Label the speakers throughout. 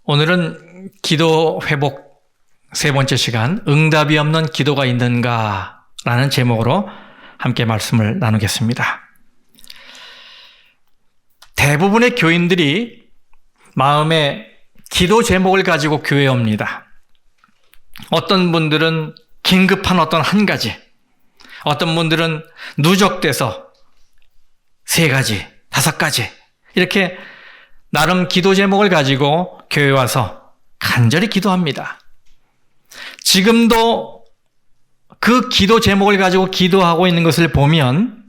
Speaker 1: 오늘은 기도 회복 세 번째 시간, 응답이 없는 기도가 있는가? 라는 제목으로 함께 말씀을 나누겠습니다. 대부분의 교인들이 마음에 기도 제목을 가지고 교회에 옵니다. 어떤 분들은 긴급한 어떤 한 가지, 어떤 분들은 누적돼서 3가지, 5가지, 이렇게 나름 기도 제목을 가지고 교회에 와서 간절히 기도합니다. 지금도 그 기도 제목을 가지고 기도하고 있는 것을 보면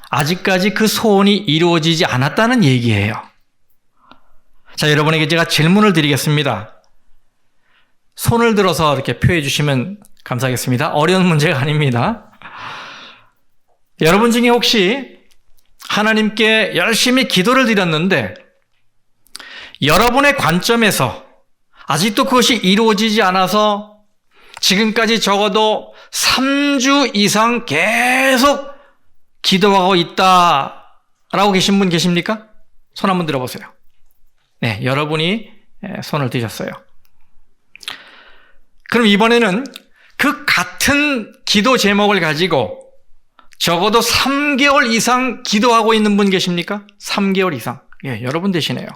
Speaker 1: 아직까지 그 소원이 이루어지지 않았다는 얘기예요. 자, 여러분에게 제가 질문을 드리겠습니다. 손을 들어서 이렇게 표해 주시면 감사하겠습니다. 어려운 문제가 아닙니다. 여러분 중에 혹시 하나님께 열심히 기도를 드렸는데 여러분의 관점에서 아직도 그것이 이루어지지 않아서 지금까지 적어도 3주 이상 계속 기도하고 있다라고 계신 분 계십니까? 손 한번 들어보세요. 네, 여러분이 손을 드셨어요. 그럼 이번에는 그 같은 기도 제목을 가지고 적어도 3개월 이상 기도하고 있는 분 계십니까? 3개월 이상. 예, 여러분 되시네요.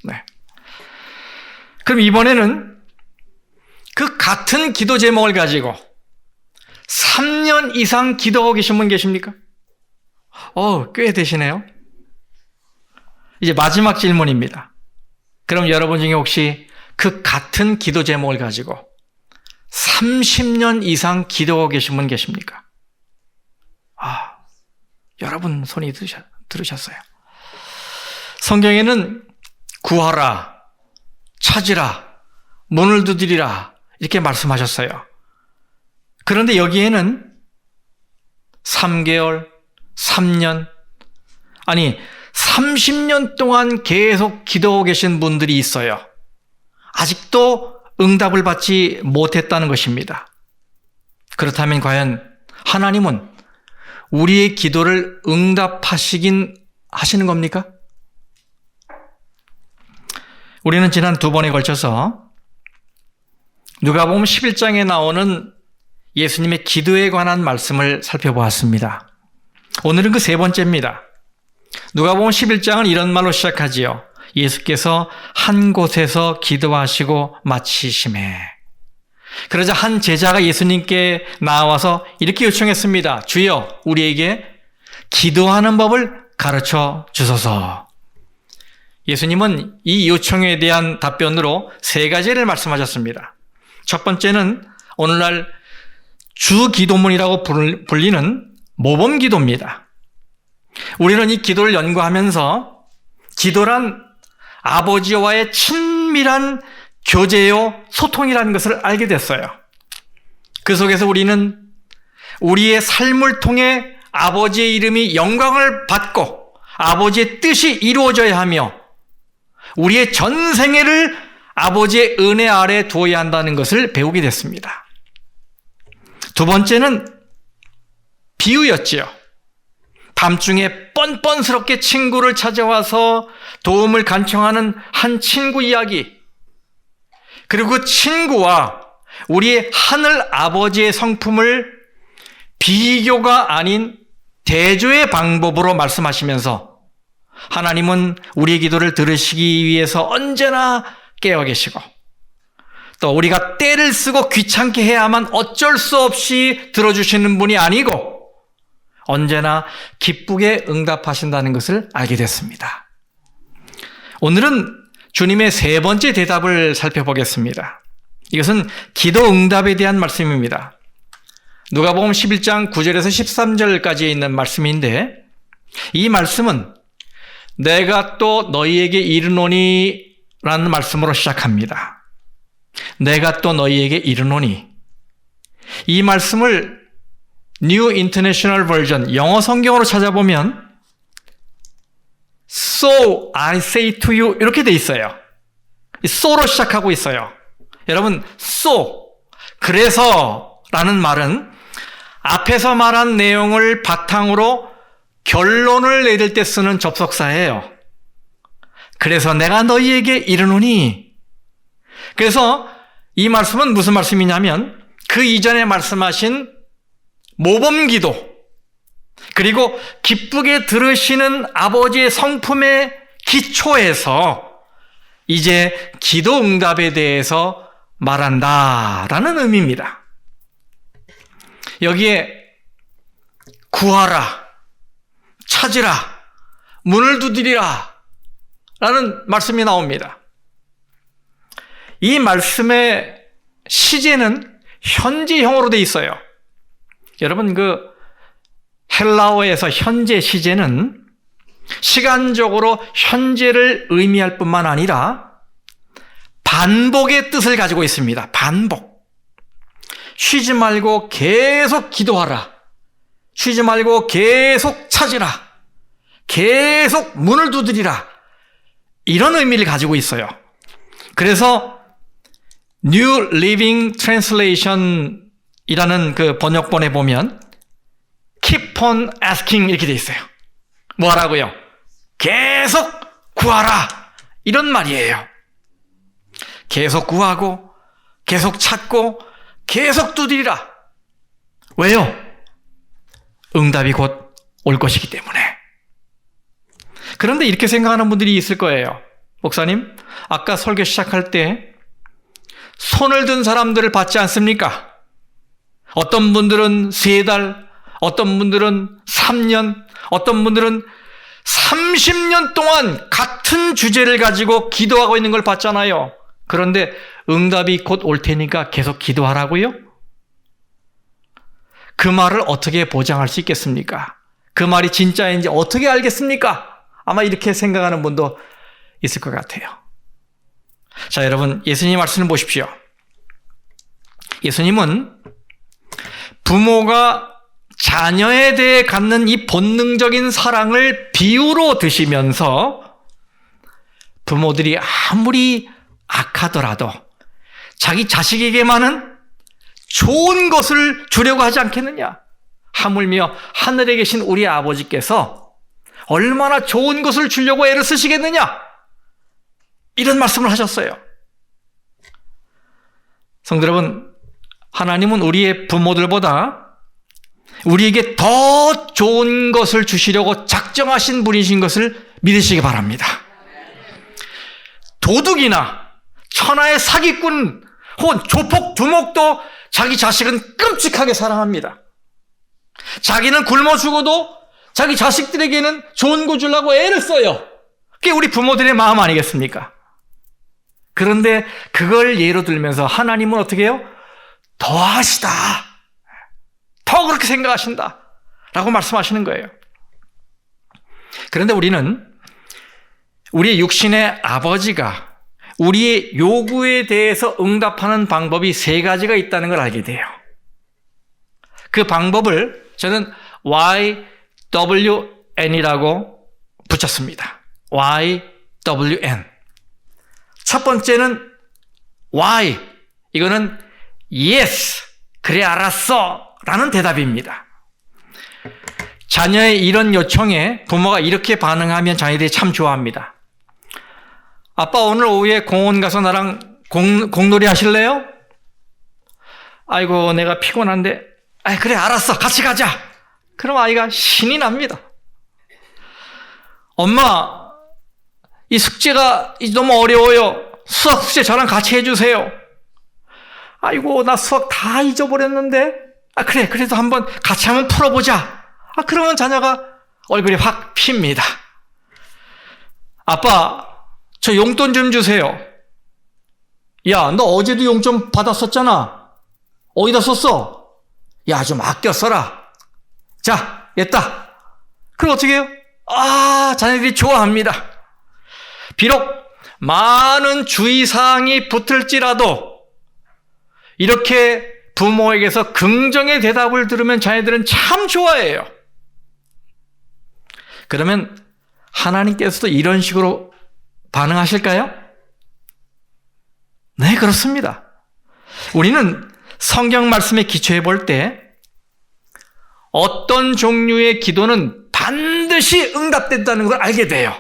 Speaker 1: 네. 그럼 이번에는 그 같은 기도 제목을 가지고 3년 이상 기도하고 계신 분 계십니까? 꽤 되시네요. 이제 마지막 질문입니다. 그럼 여러분 중에 혹시 그 같은 기도 제목을 가지고 30년 이상 기도하고 계신 분 계십니까? 여러분 손이 들으셨어요. 성경에는 구하라, 찾으라, 문을 두드리라 이렇게 말씀하셨어요. 그런데 여기에는 3개월, 3년, 아니 30년 동안 계속 기도하고 계신 분들이 있어요. 아직도 응답을 받지 못했다는 것입니다. 그렇다면 과연 하나님은 우리의 기도를 응답하시긴 하시는 겁니까? 우리는 지난 2번에 걸쳐서 누가복음 11장에 나오는 예수님의 기도에 관한 말씀을 살펴보았습니다. 오늘은 그 3번째입니다. 누가복음 11장은 이런 말로 시작하지요. 예수께서 한 곳에서 기도하시고 마치시매. 그러자 한 제자가 예수님께 나와서 이렇게 요청했습니다. 주여, 우리에게 기도하는 법을 가르쳐 주소서. 예수님은 이 요청에 대한 답변으로 3가지를 말씀하셨습니다. 첫 번째는 오늘날 주기도문이라고 불리는 모범기도입니다. 우리는 이 기도를 연구하면서 기도란 아버지와의 친밀한 교제요, 소통이라는 것을 알게 됐어요. 그 속에서 우리는 우리의 삶을 통해 아버지의 이름이 영광을 받고 아버지의 뜻이 이루어져야 하며 우리의 전생애를 아버지의 은혜 아래 두어야 한다는 것을 배우게 됐습니다. 2번째는 비유였지요. 밤중에 뻔뻔스럽게 친구를 찾아와서 도움을 간청하는 한 친구 이야기, 그리고 그 친구와 우리의 하늘 아버지의 성품을 비교가 아닌 대조의 방법으로 말씀하시면서 하나님은 우리의 기도를 들으시기 위해서 언제나 깨어 계시고 또 우리가 때를 쓰고 귀찮게 해야만 어쩔 수 없이 들어주시는 분이 아니고 언제나 기쁘게 응답하신다는 것을 알게 됐습니다. 오늘은 주님의 3번째 대답을 살펴보겠습니다. 이것은 기도 응답에 대한 말씀입니다. 누가복음 11장 9절에서 13절까지에 있는 말씀인데 이 말씀은 내가 또 너희에게 이르노니 라는 말씀으로 시작합니다. 내가 또 너희에게 이르노니. 이 말씀을 New International Version 영어 성경으로 찾아보면 So I say to you 이렇게 돼 있어요. so로 시작하고 있어요. 여러분, so 그래서 라는 말은 앞에서 말한 내용을 바탕으로 결론을 내릴 때 쓰는 접속사예요. 그래서 내가 너희에게 이르노니 그래서 이 말씀은 무슨 말씀이냐면 그 이전에 말씀하신 모범기도 그리고 기쁘게 들으시는 아버지의 성품의 기초에서 이제 기도 응답에 대해서 말한다라는 의미입니다. 여기에 구하라, 찾으라, 문을 두드리라 라는 말씀이 나옵니다. 이 말씀의 시제는 현재형으로 되어 있어요. 여러분 헬라어에서 현재 시제는 시간적으로 현재를 의미할 뿐만 아니라 반복의 뜻을 가지고 있습니다. 반복. 쉬지 말고 계속 기도하라. 쉬지 말고 계속 찾으라. 계속 문을 두드리라. 이런 의미를 가지고 있어요. 그래서 New Living Translation 이라는 그 번역본에 보면 keep on asking 이렇게 돼 있어요. 뭐 하라고요? 계속 구하라. 이런 말이에요. 계속 구하고 계속 찾고 계속 두드리라. 왜요? 응답이 곧 올 것이기 때문에. 그런데 이렇게 생각하는 분들이 있을 거예요. 목사님, 아까 설교 시작할 때 손을 든 사람들을 받지 않습니까? 어떤 분들은 3달, 어떤 분들은 3년, 어떤 분들은 30년 동안 같은 주제를 가지고 기도하고 있는 걸 봤잖아요. 그런데 응답이 곧 올 테니까 계속 기도하라고요? 그 말을 어떻게 보장할 수 있겠습니까? 그 말이 진짜인지 어떻게 알겠습니까? 아마 이렇게 생각하는 분도 있을 것 같아요. 자, 여러분, 예수님 말씀을 보십시오. 예수님은 부모가 자녀에 대해 갖는 이 본능적인 사랑을 비유로 드시면서 부모들이 아무리 악하더라도 자기 자식에게만은 좋은 것을 주려고 하지 않겠느냐? 하물며 하늘에 계신 우리 아버지께서 얼마나 좋은 것을 주려고 애를 쓰시겠느냐? 이런 말씀을 하셨어요. 성도 여러분, 하나님은 우리의 부모들보다 우리에게 더 좋은 것을 주시려고 작정하신 분이신 것을 믿으시기 바랍니다. 도둑이나 천하의 사기꾼 혹은 조폭 두목도 자기 자식은 끔찍하게 사랑합니다. 자기는 굶어 죽어도 자기 자식들에게는 좋은 거 주려고 애를 써요. 그게 우리 부모들의 마음 아니겠습니까? 그런데 그걸 예로 들면서 하나님은 어떻게 해요? 더 하시다. 더 그렇게 생각하신다. 라고 말씀하시는 거예요. 그런데 우리는 우리의 육신의 아버지가 우리의 요구에 대해서 응답하는 방법이 3가지가 있다는 걸 알게 돼요. 그 방법을 저는 YWN이라고 붙였습니다. YWN. 첫 번째는 Y. 이거는 Yes. 그래, 알았어. 라는 대답입니다. 자녀의 이런 요청에 부모가 이렇게 반응하면 자녀들이 참 좋아합니다. 아빠, 오늘 오후에 공원 가서 나랑 공놀이 하실래요? 아이고, 내가 피곤한데. 그래, 알았어. 같이 가자. 그럼 아이가 신이 납니다. 엄마, 이 숙제가 너무 어려워요. 수학 숙제 저랑 같이 해주세요. 아이고, 나 수학 다 잊어버렸는데. 그래, 그래도 한번 같이 한번 풀어보자. 그러면 자녀가 얼굴이 확 핍니다. 아빠, 저 용돈 좀 주세요. 야, 너 어제도 용돈 받았었잖아. 어디다 썼어? 야, 좀 아껴 써라. 자, 됐다. 그럼 어떻게 해요? 자녀들이 좋아합니다. 비록 많은 주의사항이 붙을지라도 이렇게 부모에게서 긍정의 대답을 들으면 자녀들은 참 좋아해요. 그러면 하나님께서도 이런 식으로 반응하실까요? 네, 그렇습니다. 우리는 성경 말씀에 기초해 볼 때 어떤 종류의 기도는 반드시 응답된다는 걸 알게 돼요.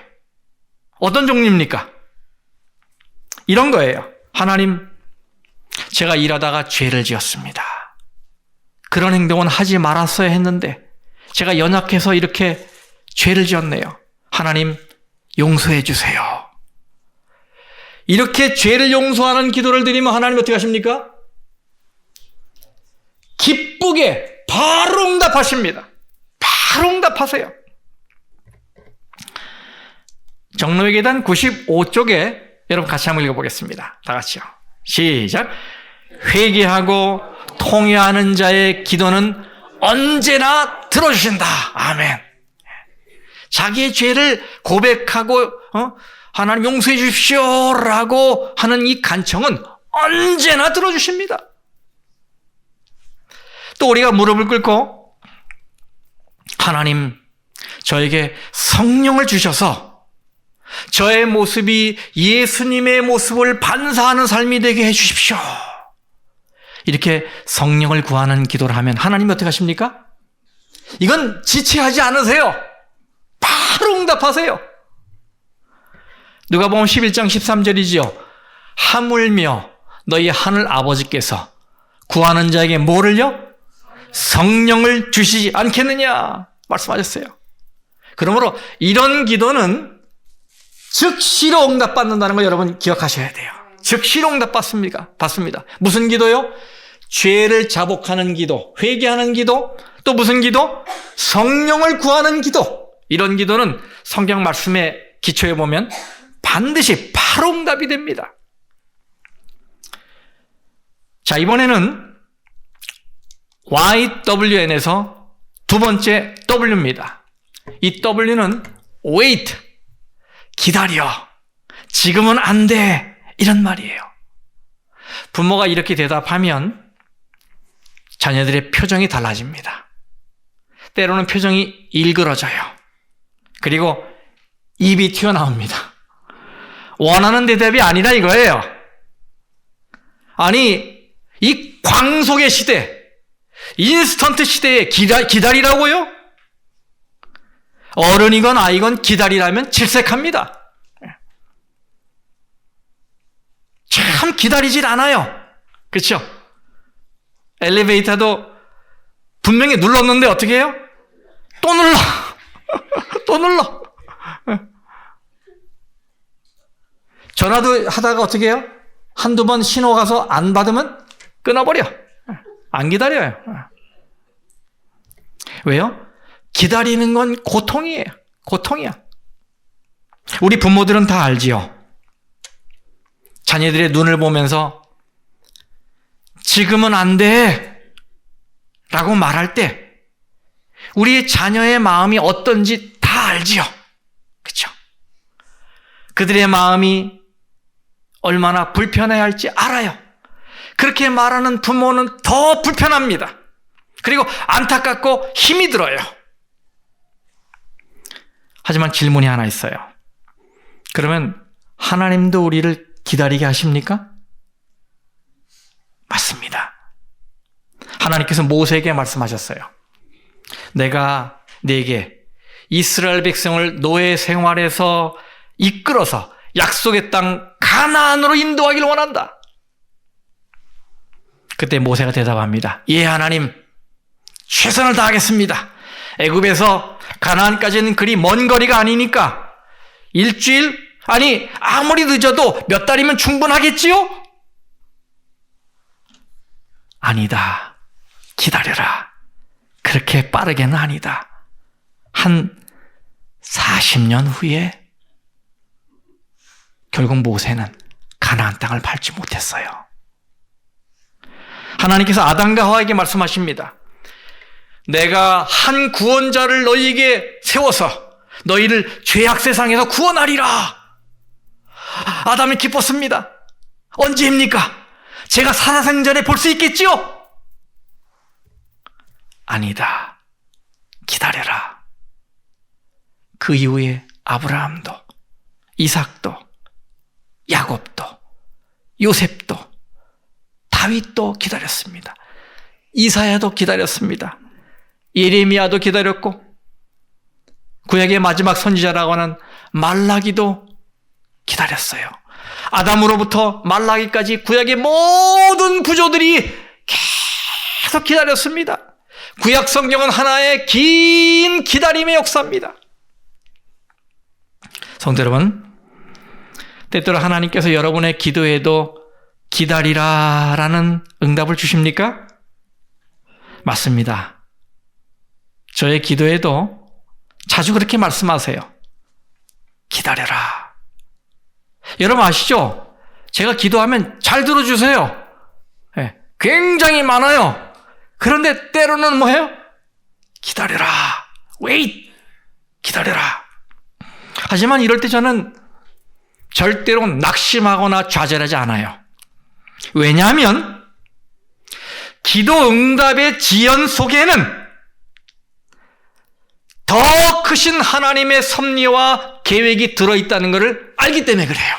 Speaker 1: 어떤 종류입니까? 이런 거예요. 하나님, 제가 일하다가 죄를 지었습니다. 그런 행동은 하지 말았어야 했는데 제가 연약해서 이렇게 죄를 지었네요. 하나님 용서해 주세요. 이렇게 죄를 용서하는 기도를 드리면 하나님 어떻게 하십니까? 기쁘게 바로 응답하십니다. 바로 응답하세요. 정로의 계단 95쪽에 여러분 같이 한번 읽어보겠습니다. 다 같이요. 시작. 회개하고 통회하는 자의 기도는 언제나 들어주신다. 아멘. 자기의 죄를 고백하고 하나님 용서해 주십시오 라고 하는 이 간청은 언제나 들어주십니다. 또 우리가 무릎을 꿇고 하나님 저에게 성령을 주셔서 저의 모습이 예수님의 모습을 반사하는 삶이 되게 해주십시오. 이렇게 성령을 구하는 기도를 하면 하나님이 어떻게 하십니까? 이건 지체하지 않으세요. 바로 응답하세요. 누가복음 11장 13절이지요. 하물며 너희 하늘 아버지께서 구하는 자에게 뭐를요? 성령을 주시지 않겠느냐 말씀하셨어요. 그러므로 이런 기도는 즉시로 응답받는다는 걸 여러분 기억하셔야 돼요. 즉시로 응답받습니다. 무슨 기도요? 죄를 자복하는 기도, 회개하는 기도, 또 무슨 기도? 성령을 구하는 기도. 이런 기도는 성경 말씀에 기초해 보면 반드시 바로 응답이 됩니다. 자, 이번에는 YWN에서 두 번째 W입니다. 이 W는 wait, 기다려. 지금은 안 돼. 이런 말이에요. 부모가 이렇게 대답하면 자녀들의 표정이 달라집니다. 때로는 표정이 일그러져요. 그리고 입이 튀어나옵니다. 원하는 대답이 아니라 이거예요. 아니, 이 광속의 시대, 인스턴트 시대에 기다리라고요? 어른이건 아이건 기다리라면 질색합니다. 참 기다리질 않아요. 그렇죠? 엘리베이터도 분명히 눌렀는데 어떻게 해요? 또 눌러. 또 눌러. 전화도 하다가 어떻게 해요? 한두 번 신호 가서 안 받으면 끊어버려. 안 기다려요. 왜요? 기다리는 건 고통이에요. 고통이야. 우리 부모들은 다 알지요. 자녀들의 눈을 보면서 지금은 안 돼 라고 말할 때 우리 자녀의 마음이 어떤지 다 알지요. 그렇죠? 그들의 마음이 얼마나 불편해할지 알아요. 그렇게 말하는 부모는 더 불편합니다. 그리고 안타깝고 힘이 들어요. 하지만 질문이 하나 있어요. 그러면 하나님도 우리를 기다리게 하십니까? 맞습니다. 하나님께서 모세에게 말씀하셨어요. 내가 네게 이스라엘 백성을 노예 생활에서 이끌어서 약속의 땅 가나안으로 인도하기를 원한다. 그때 모세가 대답합니다. 예, 하나님, 최선을 다하겠습니다. 애굽에서 가나안까지는 그리 먼 거리가 아니니까 일주일, 아니 아무리 늦어도 몇 달이면 충분하겠지요? 아니다. 기다려라. 그렇게 빠르게는 아니다. 한 40년 후에 결국 모세는 가나안 땅을 밟지 못했어요. 하나님께서 아담과 하와에게 말씀하십니다. 내가 한 구원자를 너희에게 세워서 너희를 죄악 세상에서 구원하리라. 아담이 기뻤습니다. 언제입니까? 제가 살아생전에 볼 수 있겠지요? 아니다. 기다려라. 그 이후에 아브라함도, 이삭도, 야곱도, 요셉도, 다윗도 기다렸습니다. 이사야도 기다렸습니다. 예레미야도 기다렸고, 구약의 마지막 선지자라고 하는 말라기도 기다렸어요. 아담으로부터 말라기까지 구약의 모든 구조들이 계속 기다렸습니다. 구약 성경은 하나의 긴 기다림의 역사입니다. 성도 여러분, 때때로 하나님께서 여러분의 기도에도 기다리라라는 응답을 주십니까? 맞습니다. 저의 기도에도 자주 그렇게 말씀하세요. 기다려라. 여러분 아시죠? 제가 기도하면 잘 들어주세요. 네, 굉장히 많아요. 그런데 때로는 뭐예요? 기다려라. wait. 기다려라. 하지만 이럴 때 저는 절대로 낙심하거나 좌절하지 않아요. 왜냐하면 기도 응답의 지연 속에는 더 크신 하나님의 섭리와 계획이 들어있다는 것을 알기 때문에 그래요.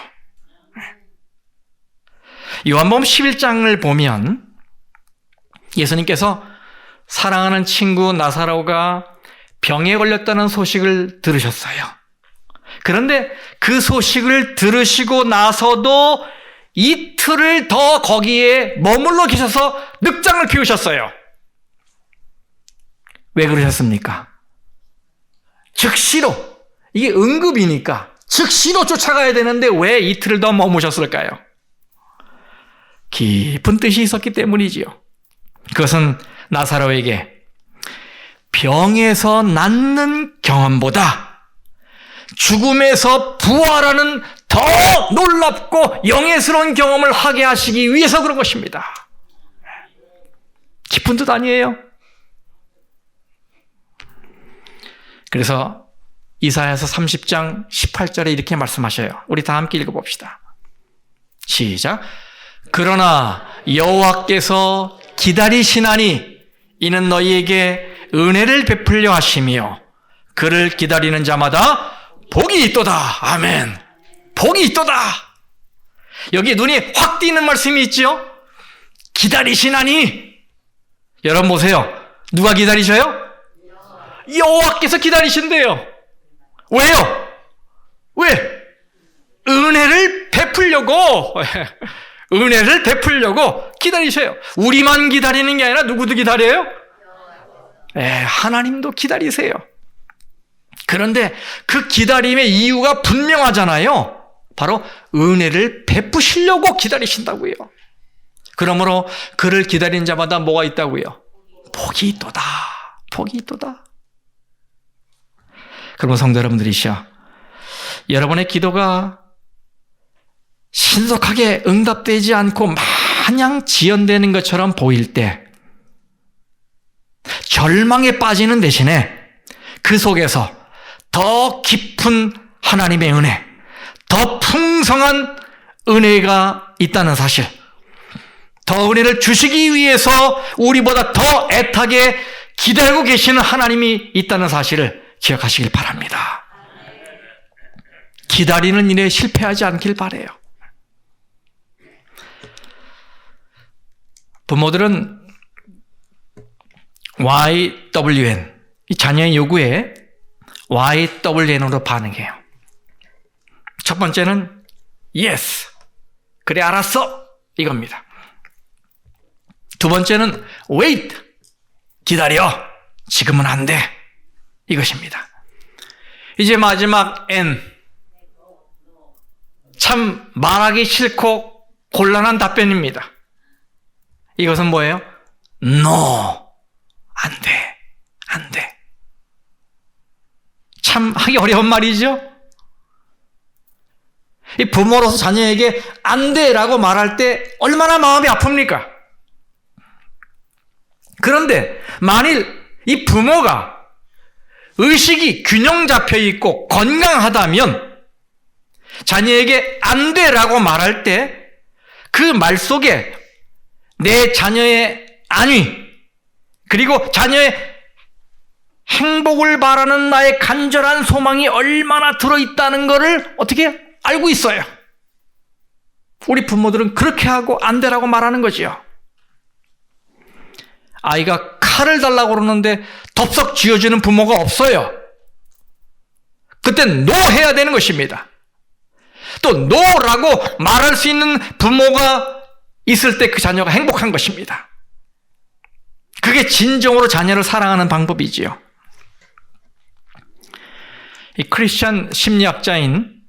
Speaker 1: 요한복음 11장을 보면 예수님께서 사랑하는 친구 나사로가 병에 걸렸다는 소식을 들으셨어요. 그런데 그 소식을 들으시고 나서도 이틀을 더 거기에 머물러 계셔서 늑장을 피우셨어요. 왜 그러셨습니까? 즉시로, 이게 응급이니까 즉시로 쫓아가야 되는데 왜 이틀을 더 머무셨을까요? 깊은 뜻이 있었기 때문이지요. 그것은 나사로에게 병에서 낫는 경험보다 죽음에서 부활하는 더 놀랍고 영예스러운 경험을 하게 하시기 위해서 그런 것입니다. 깊은 뜻 아니에요? 그래서 이사야서 30장 18절에 이렇게 말씀하셔요. 우리 다 함께 읽어봅시다. 시작. 그러나 여호와께서 기다리시나니 이는 너희에게 은혜를 베풀려 하시며 그를 기다리는 자마다 복이 있도다. 아멘. 복이 있도다. 여기 눈이 확 띄는 말씀이 있죠. 기다리시나니. 여러분 보세요. 누가 기다리셔요? 여호와께서 기다리신대요. 왜요? 왜? 은혜를 베풀려고. 은혜를 베풀려고 기다리셔요. 우리만 기다리는 게 아니라 누구도 기다려요? 하나님도 기다리세요. 그런데 그 기다림의 이유가 분명하잖아요. 바로 은혜를 베푸시려고 기다리신다고요. 그러므로 그를 기다리는 자마다 뭐가 있다고요? 복이 있도다. 복이 있도다. 그러면 성도 여러분들이시여, 여러분의 기도가 신속하게 응답되지 않고 마냥 지연되는 것처럼 보일 때 절망에 빠지는 대신에 그 속에서 더 깊은 하나님의 은혜, 더 풍성한 은혜가 있다는 사실, 더 은혜를 주시기 위해서 우리보다 더 애타게 기다리고 계시는 하나님이 있다는 사실을 기억하시길 바랍니다. 기다리는 일에 실패하지 않길 바라요. 부모들은 YWN, 이 자녀의 요구에 YWN으로 반응해요. 첫 번째는 Yes, 그래 알았어, 이겁니다. 두 번째는 Wait, 기다려, 지금은 안 돼, 이것입니다. 이제 마지막 N, 참 말하기 싫고 곤란한 답변입니다. 이것은 뭐예요? No, 안 돼, 안 돼. 참 하기 어려운 말이죠? 이 부모로서 자녀에게 안 돼라고 말할 때 얼마나 마음이 아픕니까? 그런데 만일 이 부모가 의식이 균형 잡혀 있고 건강하다면 자녀에게 안 돼라고 말할 때 그 말 속에 내 자녀의 안위, 그리고 자녀의 행복을 바라는 나의 간절한 소망이 얼마나 들어있다는 것을 어떻게 알고 있어요. 우리 부모들은 그렇게 하고 안 되라고 말하는 거지요. 아이가 칼을 달라고 그러는데 덥석 쥐어주는 부모가 없어요. 그땐 노 해야 되는 것입니다. 또 노라고 말할 수 있는 부모가 있을 때 그 자녀가 행복한 것입니다. 그게 진정으로 자녀를 사랑하는 방법이지요. 이 크리스천 심리학자인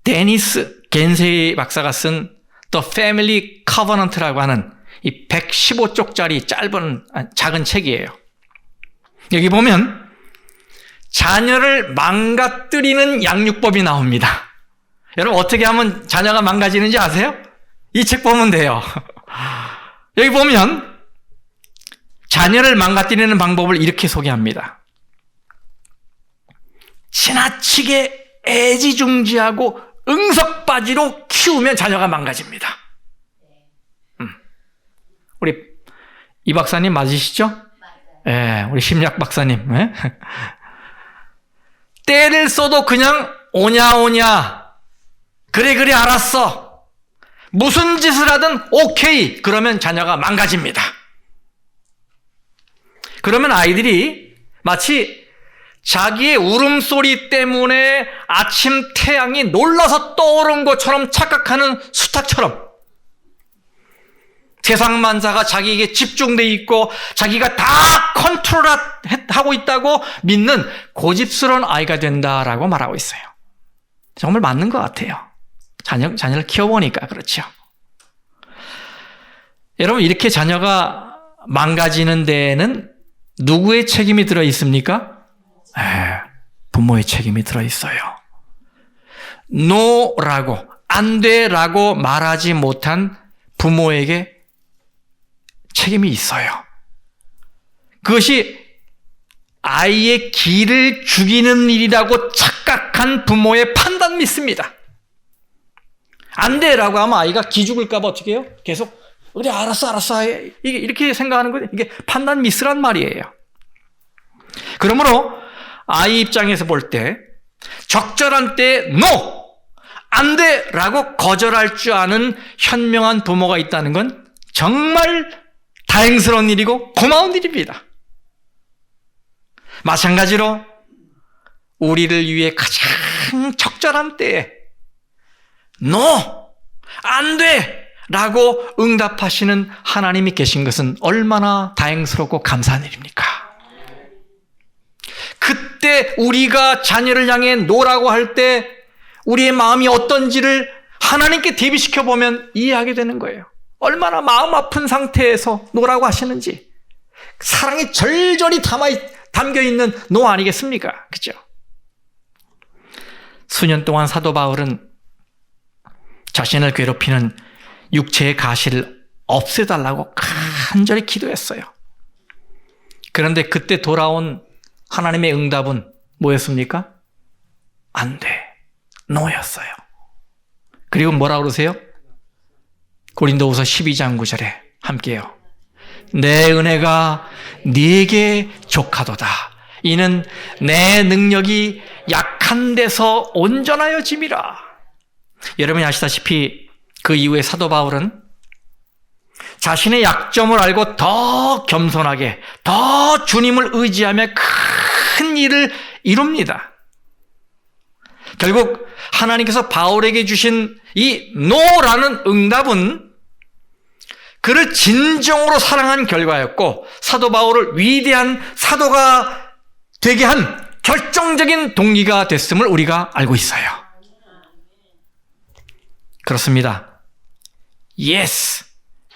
Speaker 1: 데니스 겐세이 박사가 쓴 The Family Covenant라고 하는 이 115쪽짜리 작은 책이에요. 여기 보면 자녀를 망가뜨리는 양육법이 나옵니다. 여러분 어떻게 하면 자녀가 망가지는지 아세요? 이 책 보면 돼요. 여기 보면 자녀를 망가뜨리는 방법을 이렇게 소개합니다. 지나치게 애지중지하고 응석바지로 키우면 자녀가 망가집니다. 우리 이 박사님 맞으시죠? 예, 우리 심리학 박사님. 예? 때를 써도 그냥 오냐 그래 알았어 무슨 짓을 하든 오케이 그러면 자녀가 망가집니다. 그러면 아이들이 마치 자기의 울음소리 때문에 아침 태양이 놀라서 떠오른 것처럼 착각하는 수탉처럼 세상 만사가 자기에게 집중되어 있고 자기가 다 컨트롤하고 있다고 믿는 고집스러운 아이가 된다라고 말하고 있어요. 정말 맞는 것 같아요. 자녀를 키워보니까 그렇죠. 여러분 이렇게 자녀가 망가지는 데에는 누구의 책임이 들어있습니까? 부모의 책임이 들어있어요. 노라고 안 돼라고 말하지 못한 부모에게 책임이 있어요. 그것이 아이의 기를 죽이는 일이라고 착각한 부모의 판단 믿습니다. 안 돼라고 하면 아이가 기 죽을까 봐 어떻게 해요? 계속 그래 알았어 이렇게 생각하는 거예요. 이게 판단 미스란 말이에요. 그러므로 아이 입장에서 볼 때 적절한 때에 NO! 안 돼! 라고 거절할 줄 아는 현명한 부모가 있다는 건 정말 다행스러운 일이고 고마운 일입니다. 마찬가지로 우리를 위해 가장 적절한 때에 NO! 안 돼! 라고 응답하시는 하나님이 계신 것은 얼마나 다행스럽고 감사한 일입니까? 그때 우리가 자녀를 향해 노라고 할 때 우리의 마음이 어떤지를 하나님께 대비시켜 보면 이해하게 되는 거예요. 얼마나 마음 아픈 상태에서 노라고 하시는지 사랑이 절절히 담겨있는 노 아니겠습니까? 그죠? 수년 동안 사도 바울은 자신을 괴롭히는 육체의 가시를 없애달라고 간절히 기도했어요. 그런데 그때 돌아온 하나님의 응답은 뭐였습니까? 안 돼. 노였어요. 그리고 뭐라고 그러세요? 고린도후서 12장 9절에 함께요. 내 은혜가 네게 족하도다. 이는 내 능력이 약한 데서 온전하여짐이라. 여러분이 아시다시피 그 이후에 사도 바울은 자신의 약점을 알고 더 겸손하게 더 주님을 의지하며 큰 일을 이룹니다. 결국 하나님께서 바울에게 주신 이 노라는 응답은 그를 진정으로 사랑한 결과였고 사도 바울을 위대한 사도가 되게 한 결정적인 동기가 됐음을 우리가 알고 있어요. 그렇습니다. Yes.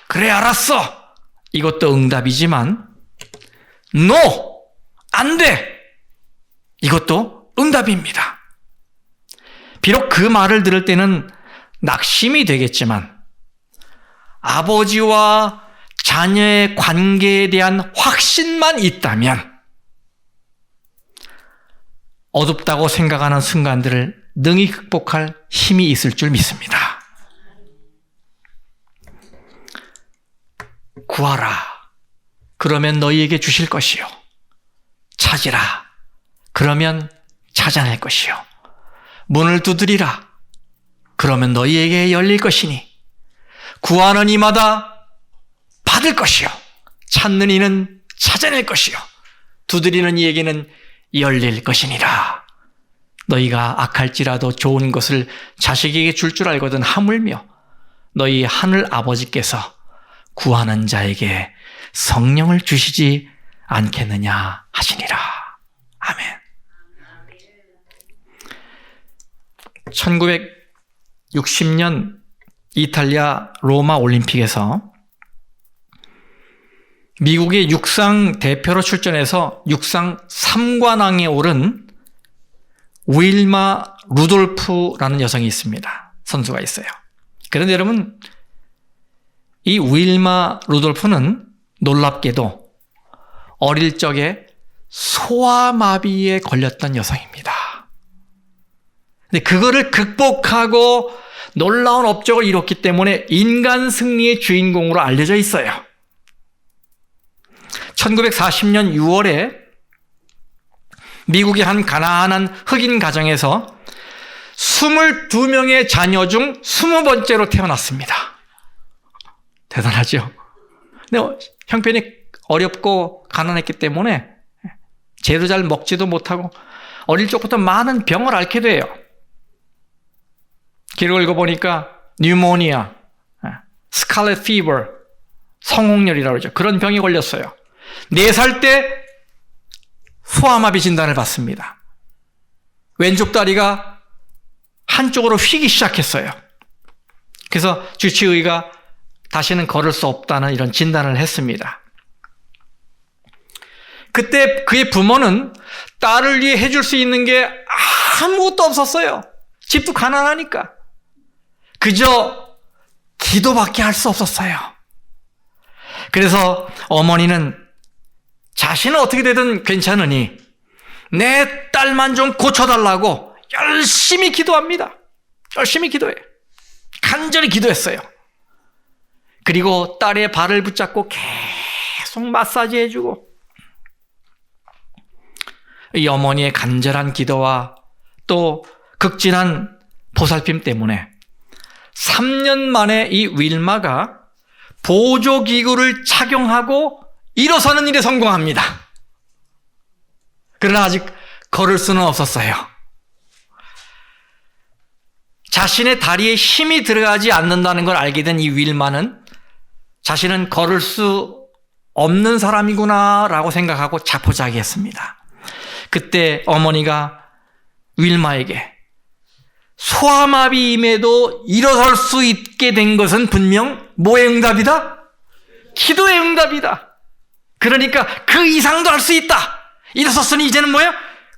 Speaker 1: 그래 알았어. 이것도 응답이지만 No. 안 돼. 이것도 응답입니다. 비록 그 말을 들을 때는 낙심이 되겠지만 아버지와 자녀의 관계에 대한 확신만 있다면 어둡다고 생각하는 순간들을 능히 극복할 힘이 있을 줄 믿습니다. 구하라. 그러면 너희에게 주실 것이요. 찾으라. 그러면 찾아낼 것이요. 문을 두드리라. 그러면 너희에게 열릴 것이니 구하는 이마다 받을 것이요. 찾는 이는 찾아낼 것이요. 두드리는 이에게는 열릴 것이니라. 너희가 악할지라도 좋은 것을 자식에게 줄 알거든 하물며 너희 하늘 아버지께서 구하는 자에게 성령을 주시지 않겠느냐 하시니라. 아멘. 1960년 이탈리아 로마 올림픽에서 미국의 육상 대표로 출전해서 육상 3관왕에 오른 윌마 루돌프라는 여성이 있습니다. 선수가 있어요. 그런데 여러분, 이 윌마 루돌프는 놀랍게도 어릴 적에 소아마비에 걸렸던 여성입니다. 근데 그거를 극복하고 놀라운 업적을 이뤘기 때문에 인간 승리의 주인공으로 알려져 있어요. 1940년 6월에 미국의 한 가난한 흑인 가정에서 22명의 자녀 중 20번째로 태어났습니다. 대단하죠? 근데 형편이 어렵고 가난했기 때문에 제대로 잘 먹지도 못하고 어릴 적부터 많은 병을 앓게 돼요. 기록을 읽어보니까 뉴모니아, 스칼렛 피버, 성홍열이라고 그러죠. 그런 병이 걸렸어요. 4살 때 소아마비 진단을 받습니다. 왼쪽 다리가 한쪽으로 휘기 시작했어요. 그래서 주치의가 다시는 걸을 수 없다는 이런 진단을 했습니다. 그때 그의 부모는 딸을 위해 해줄 수 있는 게 아무것도 없었어요. 집도 가난하니까. 그저 기도밖에 할 수 없었어요. 그래서 어머니는 자신은 어떻게 되든 괜찮으니 내 딸만 좀 고쳐달라고 열심히 기도합니다. 열심히 기도해. 간절히 기도했어요. 그리고 딸의 발을 붙잡고 계속 마사지 해주고, 이 어머니의 간절한 기도와 또 극진한 보살핌 때문에 3년 만에 이 윌마가 보조기구를 착용하고 일어서는 일에 성공합니다. 그러나 아직 걸을 수는 없었어요. 자신의 다리에 힘이 들어가지 않는다는 걸 알게 된 이 윌마는 자신은 걸을 수 없는 사람이구나 라고 생각하고 자포자기했습니다. 그때 어머니가 윌마에게 소아마비임에도 일어설 수 있게 된 것은 분명 뭐의 응답이다? 기도의 응답이다. 그러니까 그 이상도 할 수 있다. 일어섰으니 이제는 뭐예요?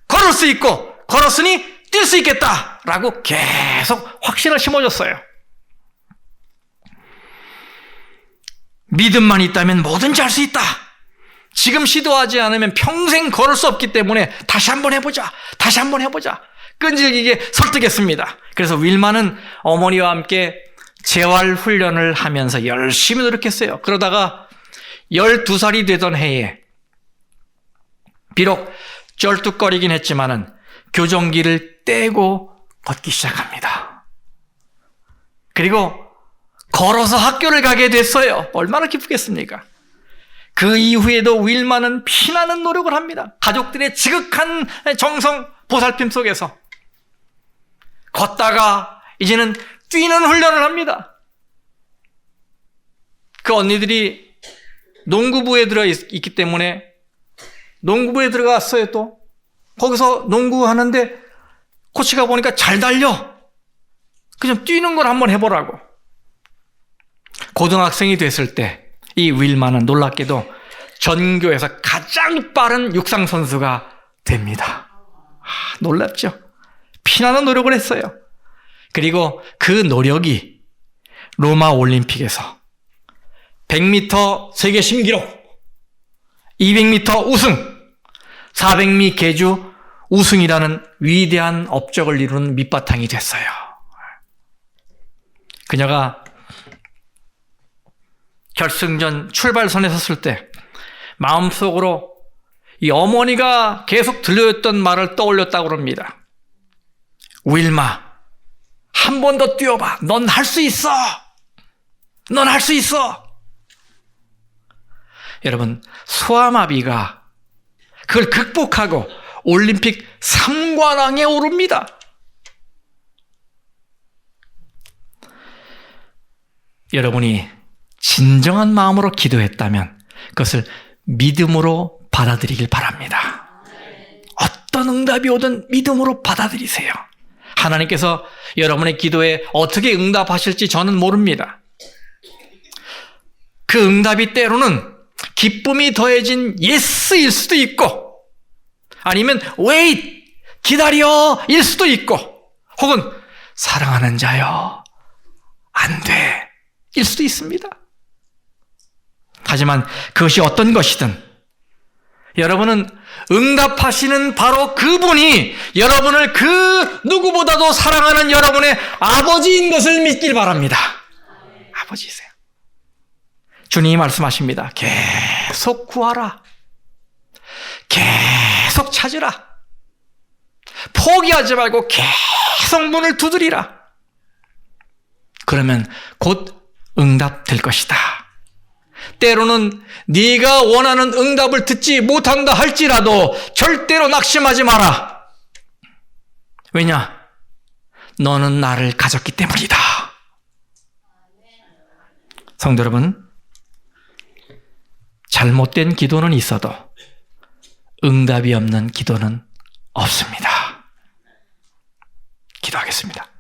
Speaker 1: 걸을 수 있고 걸었으니 뛸 수 있겠다 라고 계속 확신을 심어줬어요. 믿음만 있다면 뭐든지 할 수 있다. 지금 시도하지 않으면 평생 걸을 수 없기 때문에 다시 한번 해보자. 다시 한번 해보자. 끈질기게 설득했습니다. 그래서 윌마는 어머니와 함께 재활 훈련을 하면서 열심히 노력했어요. 그러다가 12살이 되던 해에 비록 쩔뚝거리긴 했지만은 교정기를 떼고 걷기 시작합니다. 그리고 걸어서 학교를 가게 됐어요. 얼마나 기쁘겠습니까? 그 이후에도 윌마는 피나는 노력을 합니다. 가족들의 지극한 정성, 보살핌 속에서 걷다가 이제는 뛰는 훈련을 합니다. 그 언니들이 농구부에 들어 있기 때문에 농구부에 들어갔어요. 또 거기서 농구하는데 코치가 보니까 잘 달려. 그냥 뛰는 걸 한번 해보라고. 고등학생이 됐을 때 이 윌마는 놀랍게도 전교에서 가장 빠른 육상 선수가 됩니다. 놀랍죠? 피나는 노력을 했어요. 그리고 그 노력이 로마 올림픽에서 100m 세계 신기록, 200m 우승, 400미 계주 우승이라는 위대한 업적을 이루는 밑바탕이 됐어요. 그녀가 결승전 출발선에 섰을 때 마음속으로 이 어머니가 계속 들려줬던 말을 떠올렸다고 합니다. 윌마, 한 번 더 뛰어봐. 넌 할 수 있어. 넌 할 수 있어. 여러분, 소아마비가 그걸 극복하고 올림픽 삼관왕에 오릅니다. 여러분이 진정한 마음으로 기도했다면 그것을 믿음으로 받아들이길 바랍니다. 어떤 응답이 오든 믿음으로 받아들이세요. 하나님께서 여러분의 기도에 어떻게 응답하실지 저는 모릅니다. 그 응답이 때로는 기쁨이 더해진 예스일 수도 있고, 아니면 wait, 기다려 일 수도 있고, 혹은 사랑하는 자여 안 돼 일 수도 있습니다. 하지만 그것이 어떤 것이든 여러분은 응답하시는 바로 그분이 여러분을 그 누구보다도 사랑하는 여러분의 아버지인 것을 믿길 바랍니다. 아버지세요. 주님이 말씀하십니다. 계속 구하라. 계속 찾으라. 포기하지 말고 계속 문을 두드리라. 그러면 곧 응답될 것이다. 때로는 네가 원하는 응답을 듣지 못한다 할지라도 절대로 낙심하지 마라. 왜냐? 너는 나를 가졌기 때문이다. 성도 여러분, 잘못된 기도는 있어도 응답이 없는 기도는 없습니다. 기도하겠습니다.